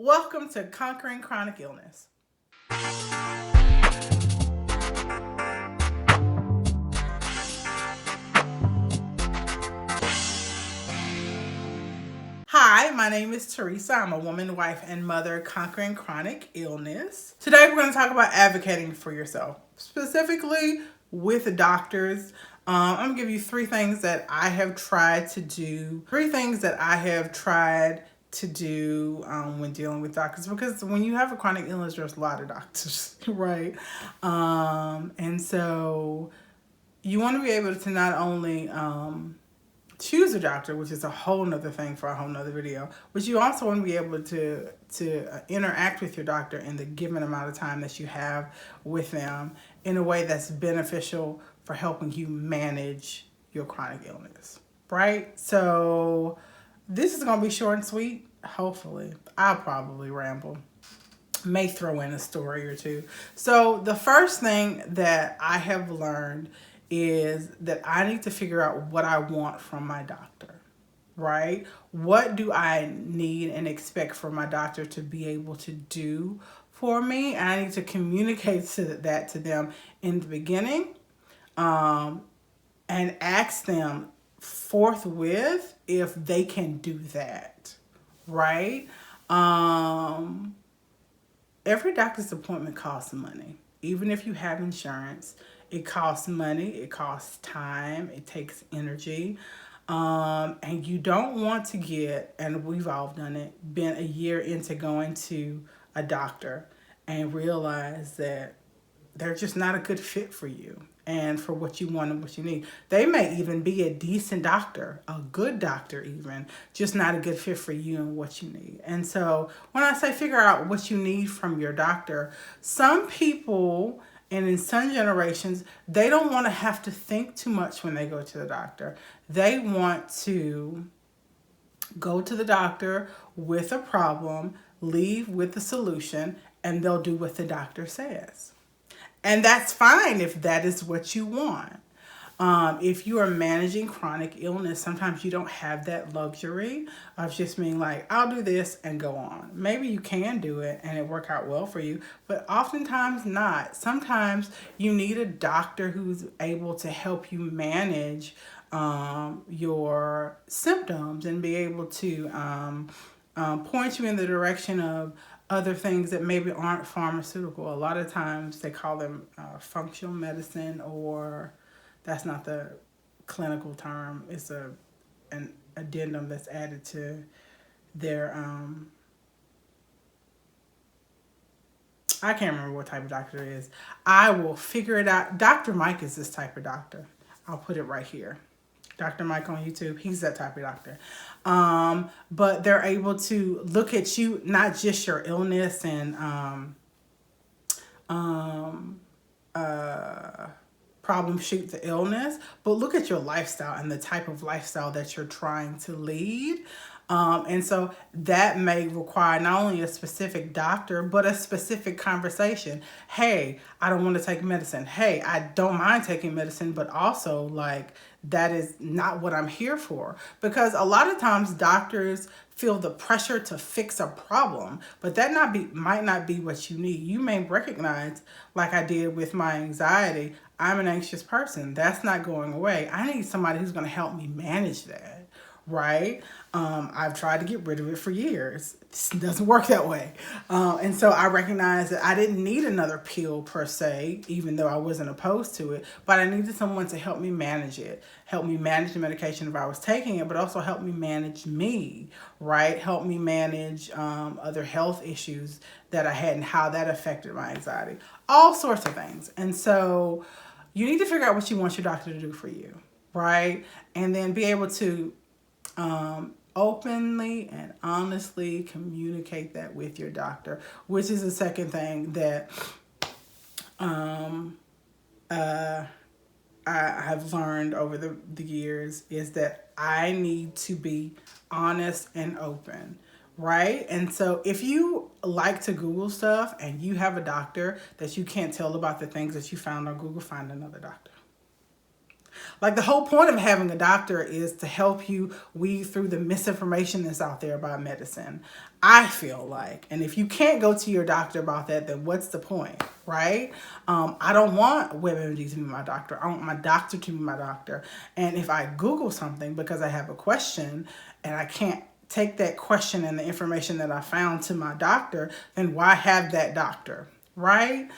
Welcome to Conquering Chronic Illness. Hi, my name is Teresa. I'm a woman, wife, and mother conquering chronic illness. Today we're going to talk about advocating for yourself, specifically with doctors. I'm going to give you three things that I have tried to do, when dealing with doctors, because when you have a chronic illness, there's a lot of doctors, right? And so you want to be able to not only choose a doctor, which is a whole nother thing for a whole nother video, but you also want to be able to interact with your doctor in the given amount of time that you have with them in a way that's beneficial for helping you manage your chronic illness, right? So this is going to be short and sweet, hopefully. I'll probably ramble, may throw in a story or two. So the first thing that I have learned is that I need to figure out what I want from my doctor, right? What do I need and expect for my doctor to be able to do for me? And I need to communicate that to them in the beginning, and ask them forthwith if they can do that, right? Every doctor's appointment costs money. Even if you have insurance, it costs money, it costs time, it takes energy. And you don't want to get, and we've all done it, been a year into going to a doctor and realize that they're just not a good fit for you and for what you want and what you need. They may even be a decent doctor, a good doctor even, just not a good fit for you and what you need. And so when I say figure out what you need from your doctor, some people, and in some generations, they don't want to have to think too much when they go to the doctor. They want to go to the doctor with a problem, leave with a solution, and they'll do what the doctor says. And that's fine if that is what you want. If you are managing chronic illness, sometimes you don't have that luxury of just being like, I'll do this and go on. Maybe you can do it and it work out well for you, but oftentimes not. Sometimes you need a doctor who's able to help you manage your symptoms and be able to point you in the direction of other things that maybe aren't pharmaceutical. A lot of times they call them functional medicine, or that's not the clinical term. It's an addendum that's added to their, I can't remember what type of doctor it is. I will figure it out. Dr. Mike is this type of doctor. I'll put it right here. Dr. Mike on YouTube, he's that type of doctor. But they're able to look at you, not just your illness and problem shoot the illness, but look at your lifestyle and the type of lifestyle that you're trying to lead. And so that may require not only a specific doctor, but a specific conversation. Hey, I don't want to take medicine. Hey, I don't mind taking medicine, but also like that is not what I'm here for. Because a lot of times doctors feel the pressure to fix a problem, but that might not be what you need. You may recognize, like I did with my anxiety, I'm an anxious person. That's not going away. I need somebody who's going to help me manage that, right? I've tried to get rid of it for years. It doesn't work that way. And so I recognized that I didn't need another pill per se, even though I wasn't opposed to it, but I needed someone to help me manage it, help me manage the medication if I was taking it, but also help me manage me, right? Help me manage other health issues that I had and how that affected my anxiety, all sorts of things. And so you need to figure out what you want your doctor to do for you, right? And then be able to openly and honestly communicate that with your doctor, which is the second thing that I have learned over the years, is that I need to be honest and open, right? And so if you like to Google stuff and you have a doctor that you can't tell about the things that you found on Google, find another doctor. Like, the whole point of having a doctor is to help you weed through the misinformation that's out there about medicine, I feel like. And if you can't go to your doctor about that, then what's the point, right? I don't want WebMD to be my doctor. I want my doctor to be my doctor. And if I Google something because I have a question and I can't take that question and the information that I found to my doctor, then why have that doctor, right?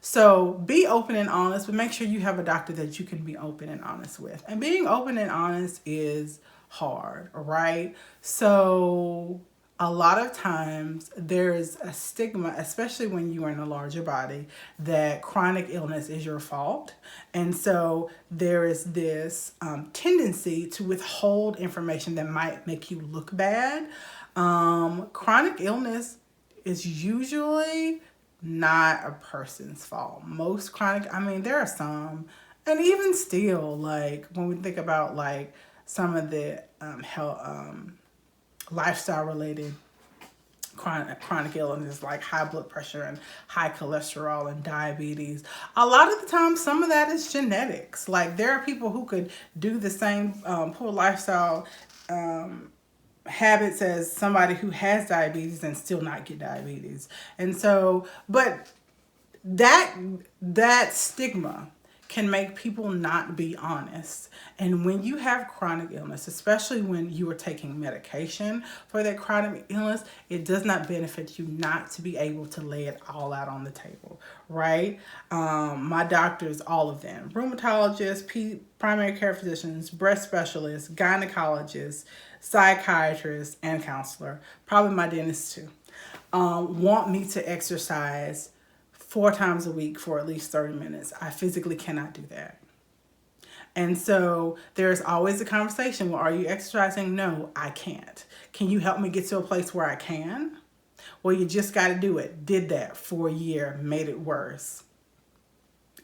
So be open and honest, but make sure you have a doctor that you can be open and honest with. And being open and honest is hard, right? So a lot of times there's a stigma, especially when you are in a larger body, that chronic illness is your fault. And so there is this tendency to withhold information that might make you look bad. Chronic illness is usually not a person's fault. Most chronic, I mean, there are some, and even still, like when we think about like some of the health, lifestyle related chronic illness like high blood pressure and high cholesterol and diabetes, a lot of the time some of that is genetics. Like, there are people who could do the same poor lifestyle habits as somebody who has diabetes and still not get diabetes. And so, but that stigma can make people not be honest. And when you have chronic illness, especially when you are taking medication for that chronic illness, it does not benefit you not to be able to lay it all out on the table, right? My doctors, all of them, rheumatologists, primary care physicians, breast specialists, gynecologists, psychiatrists, and counselor, probably my dentist too, want me to exercise 4 times a week for at least 30 minutes. I physically cannot do that. And so there's always a conversation. Well, are you exercising? No, I can't. Can you help me get to a place where I can? Well, you just got to do it. Did that for a year, made it worse.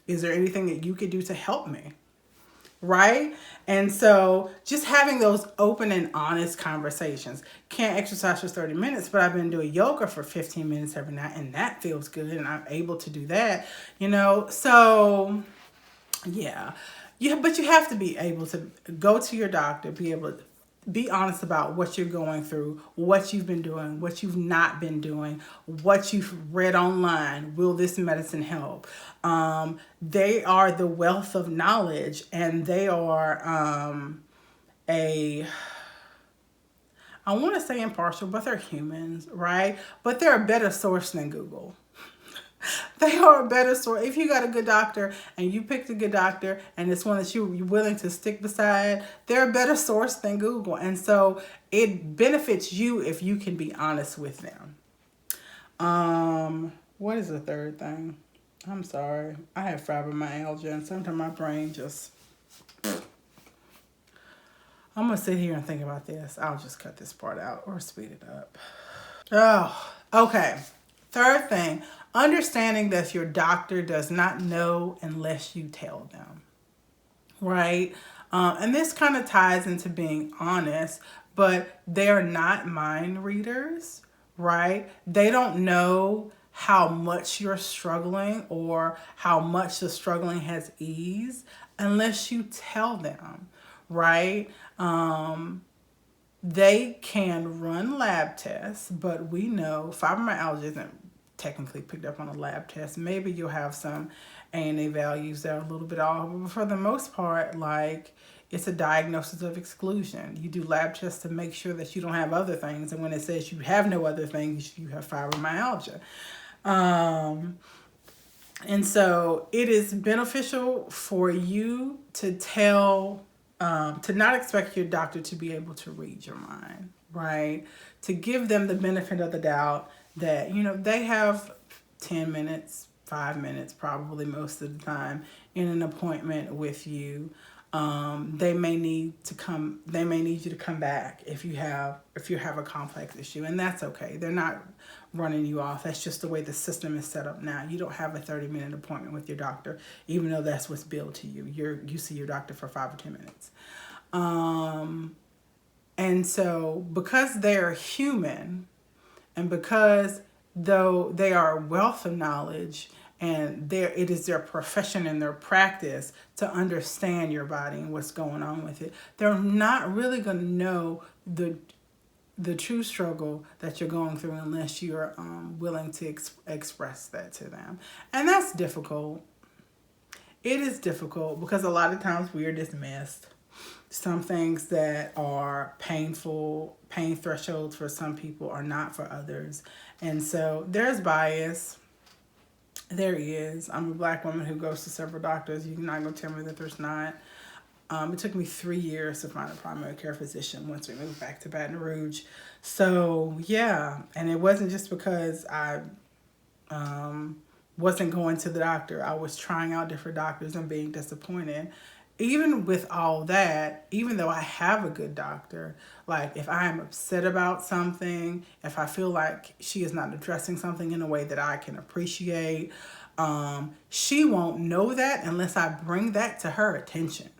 Is there anything that you could do to help me? Right? And so just having those open and honest conversations. Can't exercise for 30 minutes, but I've been doing yoga for 15 minutes every night, and that feels good, and I'm able to do that, so yeah. But you have to be able to go to your doctor, be able to be honest about what you're going through, what you've been doing, what you've not been doing, what you've read online. Will this medicine help? They are the wealth of knowledge, and they are I want to say impartial, but they're humans, right? But they're a better source than Google. They are a better source. If you got a good doctor and you picked a good doctor and it's one that you're willing to stick beside, they're a better source than Google. And so it benefits you if you can be honest with them. What is the third thing? I'm sorry. I have fibromyalgia, and sometimes my brain just... I'm going to sit here and think about this. I'll just cut this part out or speed it up. Oh, okay. Third thing, understanding that your doctor does not know unless you tell them, right? And this kind of ties into being honest, but they're not mind readers, right? They don't know how much you're struggling or how much the struggling has eased unless you tell them, right? They can run lab tests, but we know fibromyalgia isn't technically picked up on a lab test. Maybe you'll have some ANA values that are a little bit off, but for the most part, like, it's a diagnosis of exclusion. You do lab tests to make sure that you don't have other things, and when it says you have no other things, you have fibromyalgia. And so it is beneficial for you to tell... to not expect your doctor to be able to read your mind, right? To give them the benefit of the doubt that, they have 10 minutes, 5 minutes, probably most of the time in an appointment with you. They may need you to come back if you have a complex issue, and that's okay. They're not running you off. That's just the way the system is set up now. You don't have a 30-minute appointment with your doctor, even though that's what's billed to you. You see your doctor for 5 or 10 minutes. And so because they're human, and because though they are a wealth of knowledge, and it is their profession and their practice to understand your body and what's going on with it. They're not really going to know the true struggle that you're going through unless you're willing to express that to them. And that's difficult. It is difficult because a lot of times we are dismissed. Some things that are pain thresholds for some people are not for others. And so there's bias. There is. I'm a Black woman who goes to several doctors. You're not going to tell me that there's not. It took me 3 years to find a primary care physician once we moved back to Baton Rouge. So, yeah. And it wasn't just because I wasn't going to the doctor. I was trying out different doctors and being disappointed. Even with all that, even though I have a good doctor, like if I am upset about something, if I feel like she is not addressing something in a way that I can appreciate, she won't know that unless I bring that to her attention,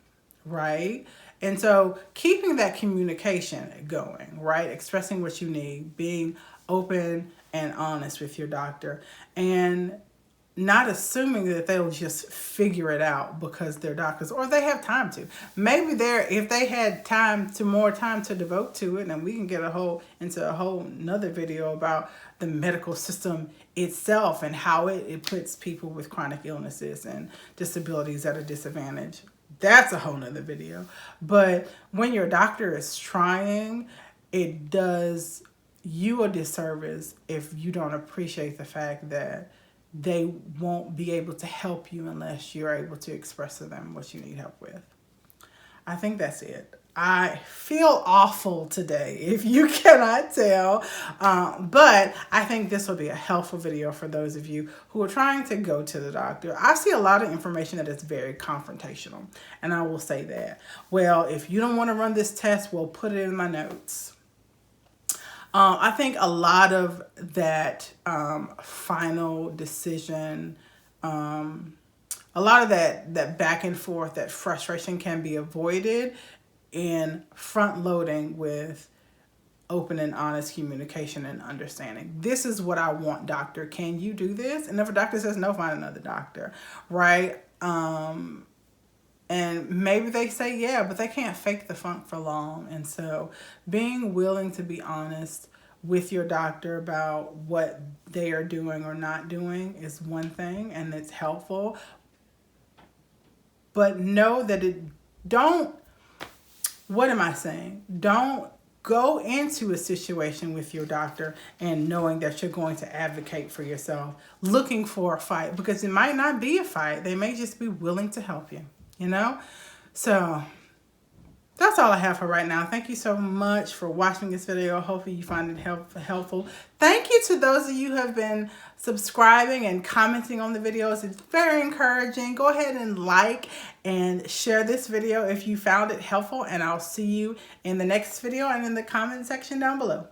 right? And so keeping that communication going, right? Expressing what you need, being open and honest with your doctor, and not assuming that they'll just figure it out because they're doctors or they have time to. Maybe if they had more time to devote to it, and we can get into a whole nother video about the medical system itself and how it puts people with chronic illnesses and disabilities at a disadvantage. That's a whole nother video. But when your doctor is trying, it does you a disservice if you don't appreciate the fact that they won't be able to help you unless you're able to express to them what you need help with. I think that's it. I feel awful today, if you cannot tell, but I think this will be a helpful video for those of you who are trying to go to the doctor. I see a lot of information that is very confrontational, and I will say that. Well, if you don't want to run this test, we'll put it in my notes. I think a lot of that final decision, a lot of that back and forth, that frustration can be avoided in front loading with open and honest communication and understanding. This is what I want, doctor. Can you do this? And if a doctor says no, find another doctor, right? And maybe they say yeah, but they can't fake the funk for long. And so being willing to be honest with your doctor about what they are doing or not doing is one thing, and it's helpful. But know that don't go into a situation with your doctor and knowing that you're going to advocate for yourself, looking for a fight, because it might not be a fight. They may just be willing to help you. So that's all I have for right now. Thank you so much for watching this video. Hopefully you find it helpful. Thank you to those of you who have been subscribing and commenting on the videos. It's very encouraging. Go ahead and like and share this video if you found it helpful, and I'll see you in the next video and in the comment section down below.